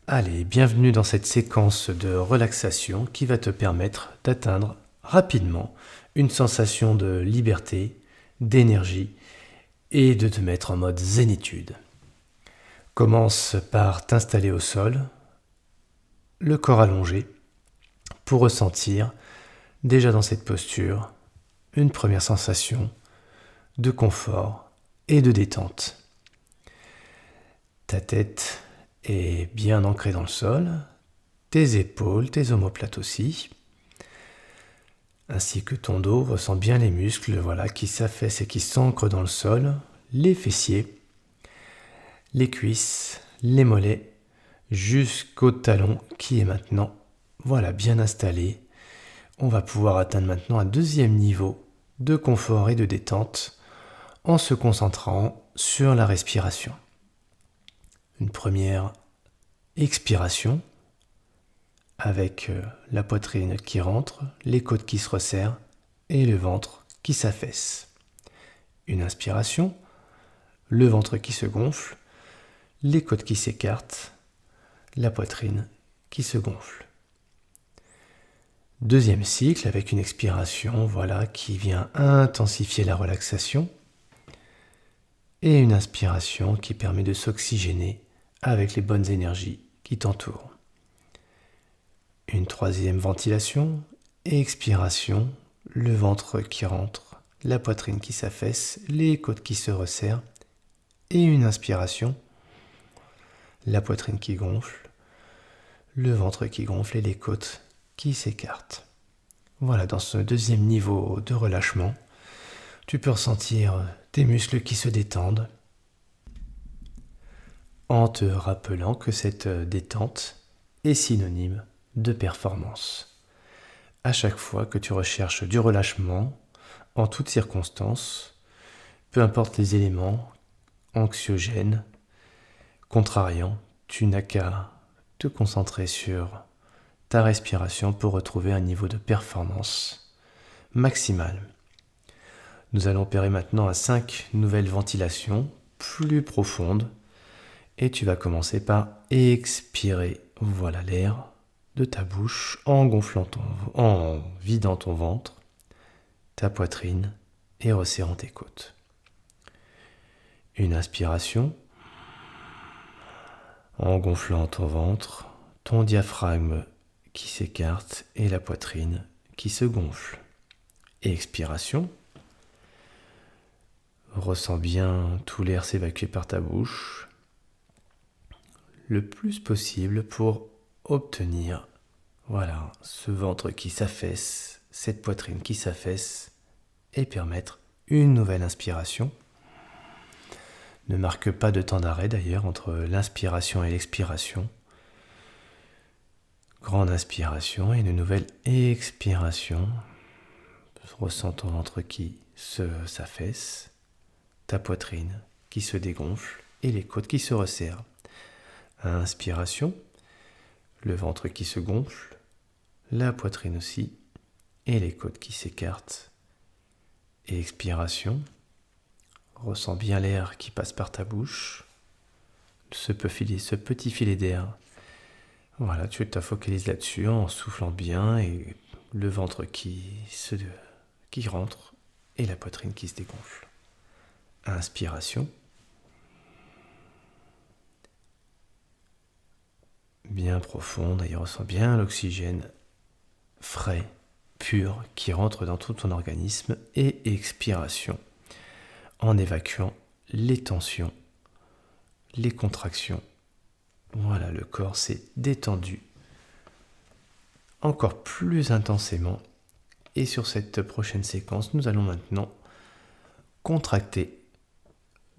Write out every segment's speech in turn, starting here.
Allez, bienvenue dans cette séquence de relaxation qui va te permettre d'atteindre rapidement une sensation de liberté, d'énergie et de te mettre en mode zénitude. Commence par t'installer au sol, le corps allongé, pour ressentir déjà dans cette posture une première sensation de confort et de détente. Ta tête est bien ancrée dans le sol, tes épaules, tes omoplates aussi, ainsi que ton dos ressent bien les muscles qui s'affaissent et qui s'ancrent dans le sol, les fessiers, les cuisses, les mollets, jusqu'au talon qui est maintenant bien installé. On va pouvoir atteindre maintenant un deuxième niveau de confort et de détente en se concentrant sur la respiration. Une première expiration avec la poitrine qui rentre, les côtes qui se resserrent et le ventre qui s'affaisse. Une inspiration, le ventre qui se gonfle, les côtes qui s'écartent, la poitrine qui se gonfle. Deuxième cycle avec une expiration qui vient intensifier la relaxation et une inspiration qui permet de s'oxygéner avec les bonnes énergies qui t'entourent. Une troisième ventilation et expiration, le ventre qui rentre, la poitrine qui s'affaisse, les côtes qui se resserrent et une inspiration, la poitrine qui gonfle, le ventre qui gonfle et les côtes qui s'écartent. Voilà, dans ce deuxième niveau de relâchement, tu peux ressentir tes muscles qui se détendent en te rappelant que cette détente est synonyme de performance. À chaque fois que tu recherches du relâchement, en toutes circonstances, peu importe les éléments anxiogènes, contrariants, tu n'as qu'à te concentrer sur ta respiration pour retrouver un niveau de performance maximale. Nous allons opérer maintenant à 5 nouvelles ventilations plus profondes et tu vas commencer par expirer l'air de ta bouche en vidant ton ventre, ta poitrine et resserrant tes côtes. Une inspiration en gonflant ton ventre, ton diaphragme qui s'écarte et la poitrine qui se gonfle. Et expiration, ressens bien tout l'air s'évacuer par ta bouche le plus possible pour obtenir ce ventre qui s'affaisse, cette poitrine qui s'affaisse et permettre une nouvelle inspiration. Ne marque pas de temps d'arrêt d'ailleurs entre l'inspiration et l'expiration. Grande inspiration et une nouvelle expiration. Ressens ton ventre qui s'affaisse, ta poitrine qui se dégonfle et les côtes qui se resserrent. Inspiration, le ventre qui se gonfle, la poitrine aussi et les côtes qui s'écartent. Et expiration, ressens bien l'air qui passe par ta bouche, ce petit filet d'air. Voilà, tu te focalises là-dessus en soufflant bien et le ventre qui rentre et la poitrine qui se dégonfle. Inspiration. Bien profonde, et ressens bien l'oxygène frais, pur, qui rentre dans tout ton organisme. Et expiration, en évacuant les tensions, les contractions. Voilà, le corps s'est détendu encore plus intensément. Et sur cette prochaine séquence, nous allons maintenant contracter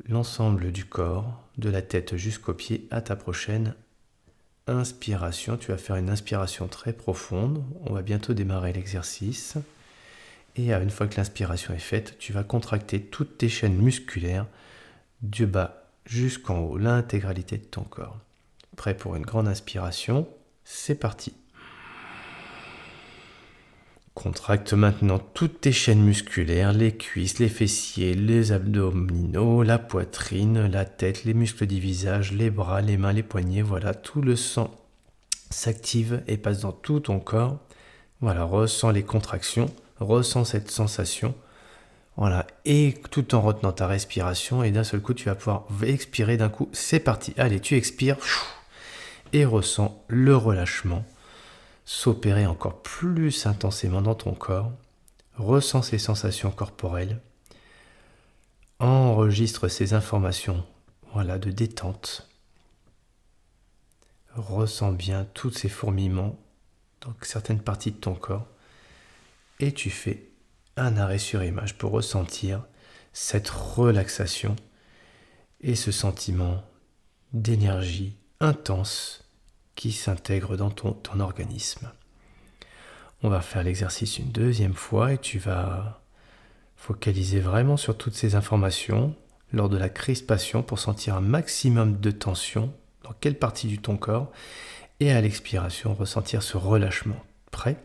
l'ensemble du corps, de la tête jusqu'aux pieds, à ta prochaine inspiration. Tu vas faire une inspiration très profonde. On va bientôt démarrer l'exercice. Et une fois que l'inspiration est faite, tu vas contracter toutes tes chaînes musculaires du bas jusqu'en haut, l'intégralité de ton corps. Prêt pour une grande inspiration? C'est parti. contractes maintenant toutes tes chaînes musculaires, les cuisses, les fessiers, les abdominaux, la poitrine, la tête, les muscles du visage, les bras, les mains, les poignets. Voilà, tout le sang s'active et passe dans tout ton corps. Voilà, ressens les contractions, ressens cette sensation. Voilà, et tout en retenant ta respiration, et d'un seul coup, tu vas pouvoir expirer d'un coup. C'est parti, allez, tu expires et ressens le relâchement s'opérer encore plus intensément dans ton corps. Ressens ces sensations corporelles. Enregistre ces informations, voilà, de détente. Ressens bien tous ces fourmillements dans certaines parties de ton corps. Et tu fais un arrêt sur image pour ressentir cette relaxation et ce sentiment d'énergie intense qui s'intègre dans ton organisme. On va faire l'exercice une deuxième fois et tu vas focaliser vraiment sur toutes ces informations lors de la crispation pour sentir un maximum de tension dans quelle partie de ton corps et à l'expiration ressentir ce relâchement. Prêt ?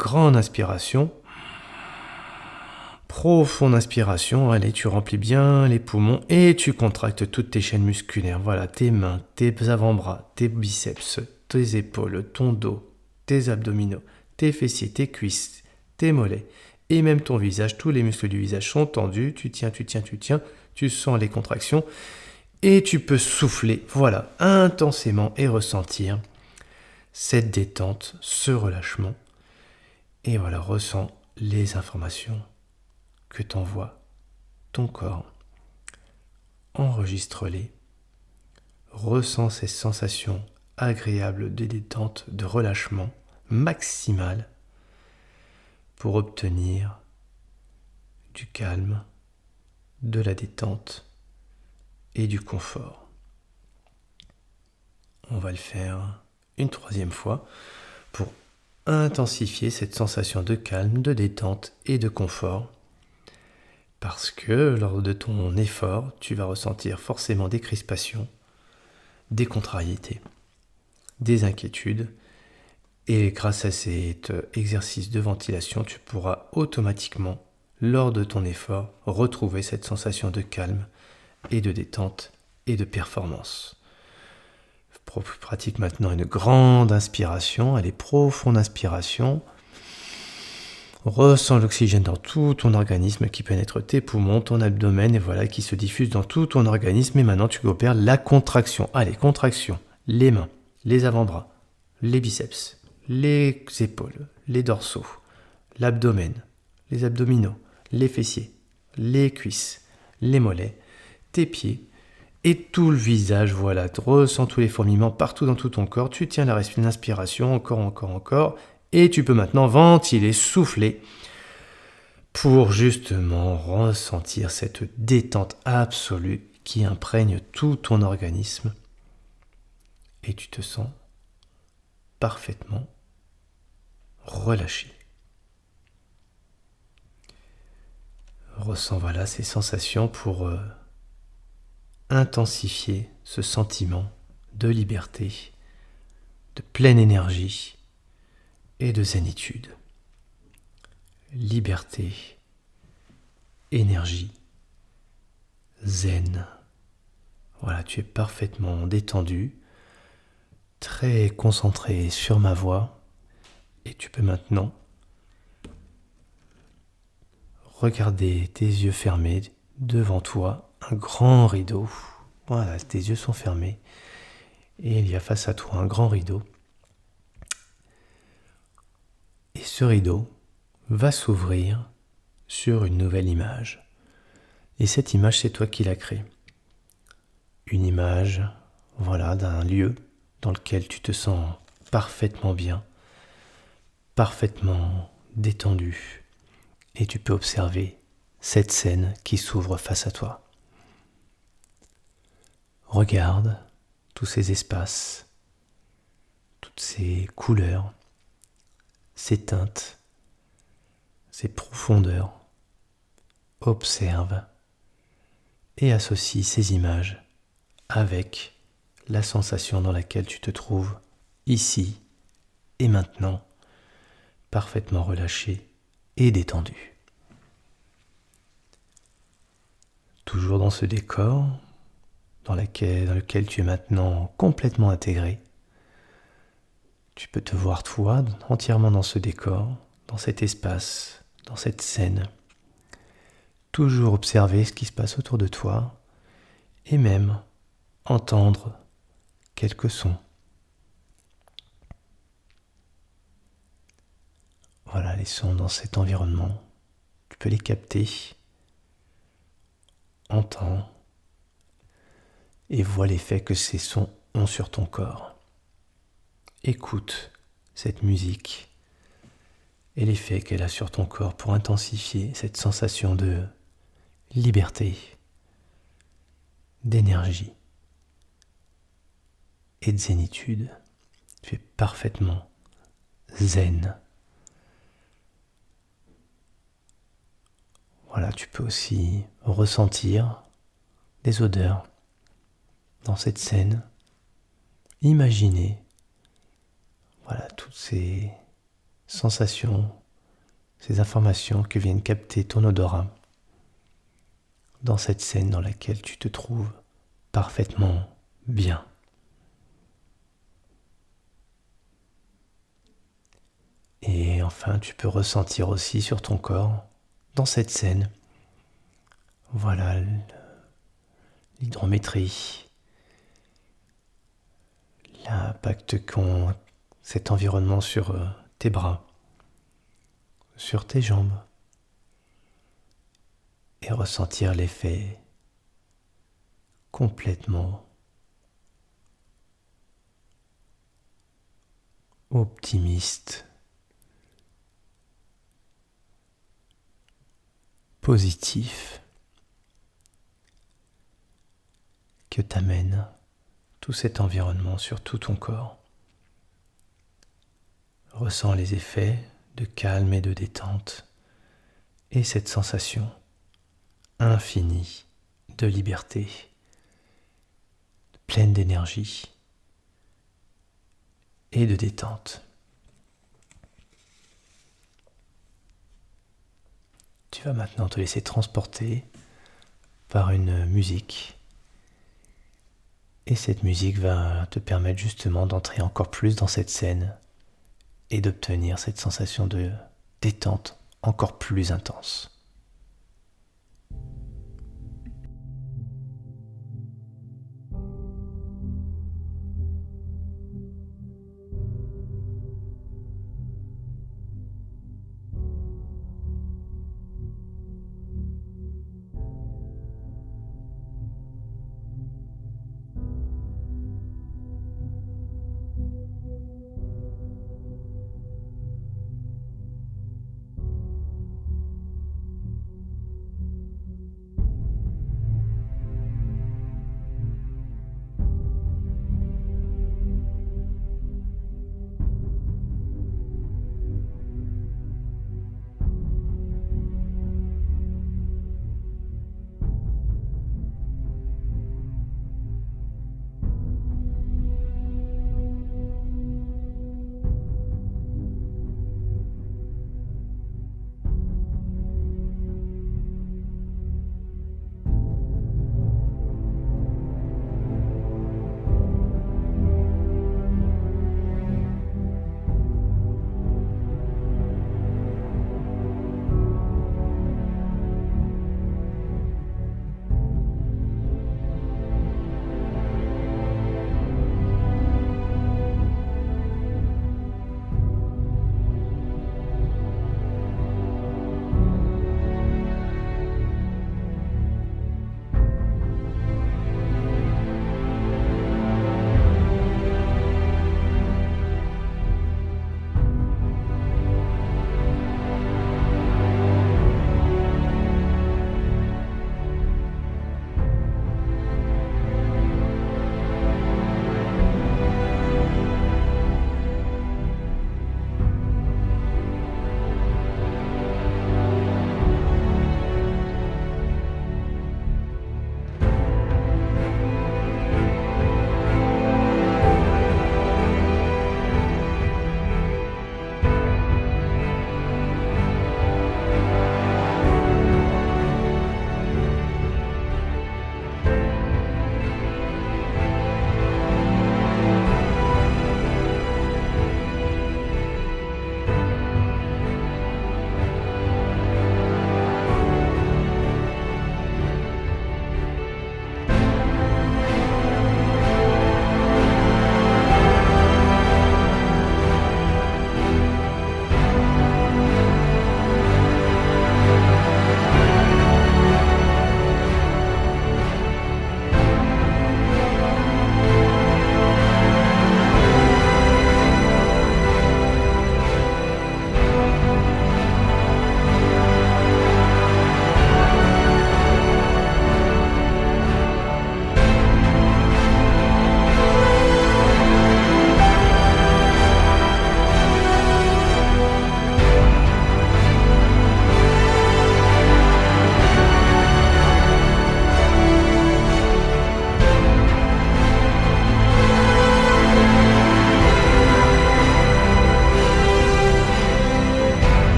Grande inspiration. Profonde inspiration, allez, tu remplis bien les poumons et tu contractes toutes tes chaînes musculaires. Voilà, tes mains, tes avant-bras, tes biceps, tes épaules, ton dos, tes abdominaux, tes fessiers, tes cuisses, tes mollets et même ton visage. Tous les muscles du visage sont tendus. Tu tiens, tu sens les contractions et tu peux souffler, voilà, intensément et ressentir cette détente, ce relâchement. Et voilà, ressens les informations que t'envoie ton corps. Enregistre-les. Ressens ces sensations agréables de détente, de relâchement maximal pour obtenir du calme, de la détente et du confort. On va le faire une troisième fois pour intensifier cette sensation de calme, de détente et de confort. Parce que lors de ton effort, tu vas ressentir forcément des crispations, des contrariétés, des inquiétudes. Et grâce à cet exercice de ventilation, tu pourras automatiquement, lors de ton effort, retrouver cette sensation de calme et de détente et de performance. Pratique maintenant une grande inspiration, allez, profonde inspiration. Ressens l'oxygène dans tout ton organisme qui pénètre tes poumons, ton abdomen et voilà qui se diffuse dans tout ton organisme. Et maintenant tu opères la contraction. Allez, contraction. Les mains, les avant-bras, les biceps, les épaules, les dorsaux, l'abdomen, les abdominaux, les fessiers, les cuisses, les mollets, tes pieds et tout le visage. Voilà, ressens tous les fourmillements partout dans tout ton corps. Tu tiens l'inspiration, encore. Et tu peux maintenant ventiler, souffler pour justement ressentir cette détente absolue qui imprègne tout ton organisme. Et tu te sens parfaitement relâché. Ressens voilà ces sensations pour intensifier ce sentiment de liberté, de pleine énergie et de zénitude. Liberté, énergie, zen. Voilà, tu es parfaitement détendu, très concentré sur ma voix et tu peux maintenant regarder tes yeux fermés devant toi, un grand rideau. Voilà, tes yeux sont fermés et il y a face à toi un grand rideau. Et ce rideau va s'ouvrir sur une nouvelle image. Et cette image, c'est toi qui l'as créée. Une image, voilà, d'un lieu dans lequel tu te sens parfaitement bien, parfaitement détendu. Et tu peux observer cette scène qui s'ouvre face à toi. Regarde tous ces espaces, toutes ces couleurs, ces teintes, ces profondeurs. Observe et associe ces images avec la sensation dans laquelle tu te trouves ici et maintenant, parfaitement relâché et détendu. Toujours dans ce décor dans lequel tu es maintenant complètement intégré, tu peux te voir toi entièrement dans ce décor, dans cet espace, dans cette scène. Toujours observer ce qui se passe autour de toi et même entendre quelques sons. Voilà les sons dans cet environnement. Tu peux les capter, entends et vois l'effet que ces sons ont sur ton corps. Écoute cette musique et l'effet qu'elle a sur ton corps pour intensifier cette sensation de liberté, d'énergie et de zénitude. Tu es parfaitement zen. Voilà, tu peux aussi ressentir des odeurs dans cette scène. Imaginer, voilà, toutes ces sensations, ces informations que viennent capter ton odorat dans cette scène dans laquelle tu te trouves parfaitement bien. Et enfin, tu peux ressentir aussi sur ton corps, dans cette scène, voilà, l'hydrométrie, l'impact qu'ont cet environnement sur tes bras, sur tes jambes, et ressentir l'effet complètement optimiste, positif, que t'amène tout cet environnement sur tout ton corps. Ressens les effets de calme et de détente et cette sensation infinie de liberté, pleine d'énergie et de détente. Tu vas maintenant te laisser transporter par une musique. Et cette musique va te permettre justement d'entrer encore plus dans cette scène et d'obtenir cette sensation de détente encore plus intense.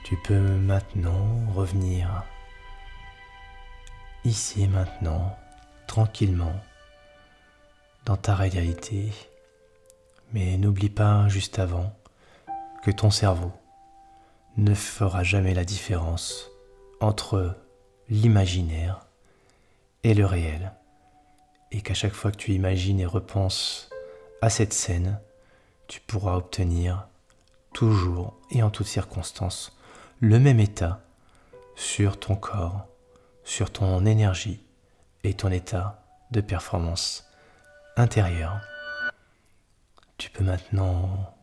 Tu peux maintenant revenir ici et maintenant, tranquillement, dans ta réalité. Mais n'oublie pas juste avant que ton cerveau ne fera jamais la différence entre l'imaginaire et le réel. Et qu'à chaque fois que tu imagines et repenses à cette scène, tu pourras obtenir toujours et en toutes circonstances le même état sur ton corps, sur ton énergie et ton état de performance intérieure. Tu peux maintenant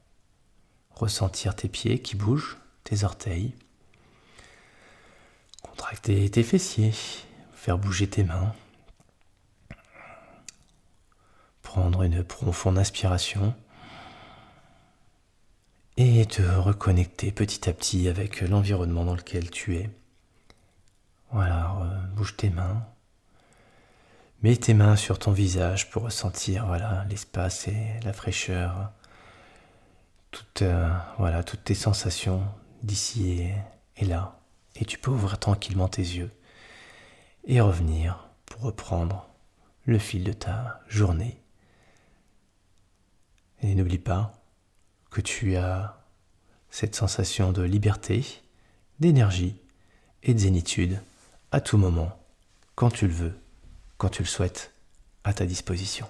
ressentir tes pieds qui bougent, tes orteils, contracter tes fessiers, faire bouger tes mains, prendre une profonde inspiration et te reconnecter petit à petit avec l'environnement dans lequel tu es. Voilà, bouge tes mains. Mets tes mains sur ton visage pour ressentir l'espace et la fraîcheur, toutes tes sensations d'ici et là. Et tu peux ouvrir tranquillement tes yeux et revenir pour reprendre le fil de ta journée. Et n'oublie pas que tu as cette sensation de liberté, d'énergie et de zénitude à tout moment, quand tu le veux, quand tu le souhaites, à ta disposition.